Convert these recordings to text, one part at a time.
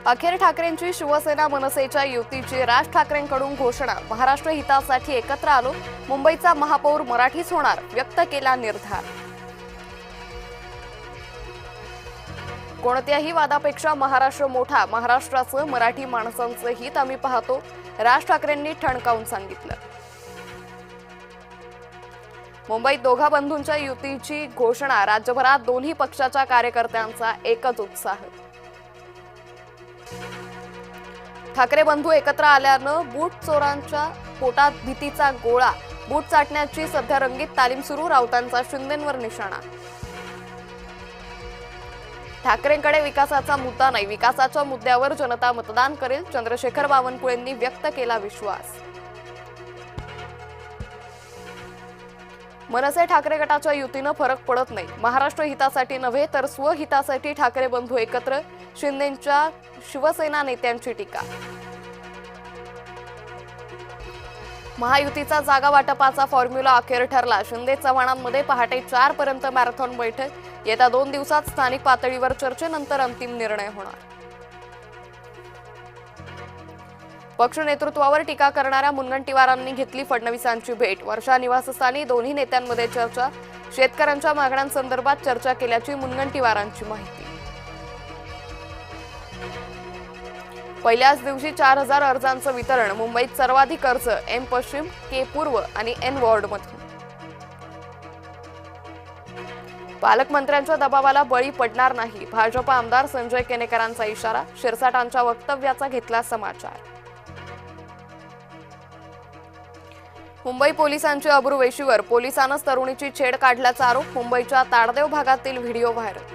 अखेर ठाकरेंची शिवसेना मनसेच्या युतीची राज ठाकरेंकडून घोषणा। महाराष्ट्र हितासाठी एकत्र आलो, मुंबईचा महापौर मराठीच होणार, व्यक्त केला निर्धार। कोणत्याही वादापेक्षा महाराष्ट्र मोठा, महाराष्ट्राचं मराठी माणसांचं हित आम्ही पाहतो, राज ठाकरेंनी ठणकावून सांगितलं। मुंबईत दोघा बंधूंच्या युतीची घोषणा, राज्यभरात दोन्ही पक्षाच्या कार्यकर्त्यांचा एकच उत्साह। ठाकरे बंधू एकत्र आल्यानं बूट चोरांच्या पोटात भीतीचा गोळा, बूट चाटण्याची सध्या रंगीत तालीम सुरू, राऊतांचा शिंदेंवर निशाणा। ठाकरेंकडे विकासाचा मुद्दा नाही, विकासाच्या मुद्द्यावर जनता मतदान करेल, चंद्रशेखर बावनकुळेंनी व्यक्त केला विश्वास। मनसे ठाकरे गटाच्या युतीनं फरक पडत नाही, महाराष्ट्र हितासाठी नव्हे तर स्वहितासाठी ठाकरे बंधू एकत्र, शिंदेंच्या शिवसेना नेत्यांची टीका। महायुतीचा जागा वाटपाचा फॉर्म्युला अखेर ठरला, शिंदे चव्हाणांमध्ये पहाटे 4 पर्यंत मॅरेथॉन बैठक, येत्या 2 दिवसात स्थानिक पातळीवर चर्चेनंतर अंतिम निर्णय होणार। पक्ष नेतृत्वावर टीका करणाऱ्या मुनगंटीवारांनी घेतली फडणवीसांची भेट, वर्षा निवासस्थानी दोन्ही नेत्यांमध्ये चर्चा, शेतकऱ्यांच्या मागण्यांसंदर्भात चर्चा केल्याची मुनगंटीवारांची माहिती। पहिल्याच दिवशी 4000 अर्जांचं वितरण, मुंबईत सर्वाधिक अर्ज एम पश्चिम, के पूर्व आणि एन वॉर्डमधून। पालकमंत्र्यांच्या दबावाला बळी पडणार नाही, भाजप आमदार संजय केनेकरांचा इशारा, शिरसाटांच्या वक्तव्याचा घेतला समाचार। मुंबई पोलिसांची अब्रू वेशीवर, पोलिसांनाच तरुणीची छेड काढल्याचा आरोप, मुंबईच्या ताडदेव भागातील व्हिडिओ व्हायरल।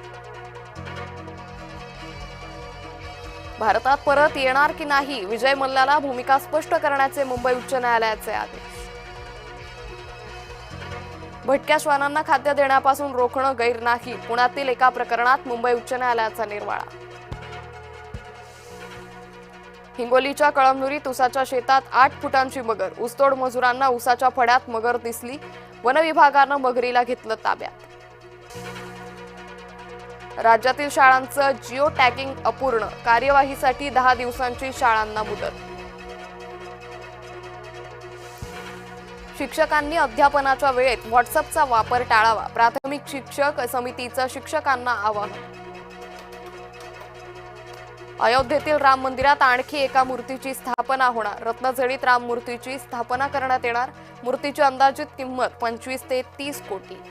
भारतात परत येणार की नाही, विजय मल्ल्याला भूमिका स्पष्ट करण्याचे मुंबई उच्च न्यायालयाचे आदेश। भटक्या श्वानांना खाद्य देण्यापासून रोखणं गैर नाही, पुण्यातील एका प्रकरणात मुंबई उच्च न्यायालयाचा निर्वाळा। हिंगोलीच्या कळमनुरीत उसाच्या शेतात 8 फुटांची मगर, ऊसतोड मजुरांना उसाच्या फड्यात मगर दिसली, वन विभागानं मगरीला घेतलं ताब्यात। राज्यातील शाळांचं जिओ टॅगिंग अपूर्ण, कार्यवाहीसाठी 10 दिवसांची शाळांना मुदत। शिक्षकांनी अध्यापनाच्या वेळेत व्हॉट्सअपचा वापर टाळावा, प्राथमिक शिक्षक समितीचं शिक्षकांना आवाहन। अयोध्येतील राम मंदिरात आणखी एका मूर्तीची स्थापना होणार, रत्नजडीत राम मूर्तीची स्थापना करण्यात येणार, मूर्तीची अंदाजित किंमत 25 ते 30 कोटी।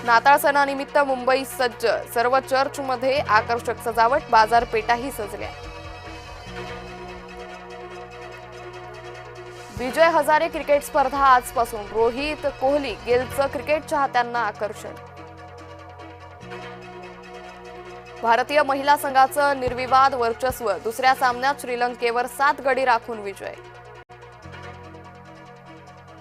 नाताळ सणानिमित्त मुंबई सज्ज, सर्व चर्चमध्ये आकर्षक सजावट, बाजारपेठाही सजल्या। विजय हजारे क्रिकेट स्पर्धा आजपासून, रोहित कोहली गेलचं क्रिकेट चाहत्यांना आकर्षण। भारतीय महिला संघाचं निर्विवाद वर्चस्व, दुसऱ्या सामन्यात श्रीलंकेवर 7 गडी राखून विजय।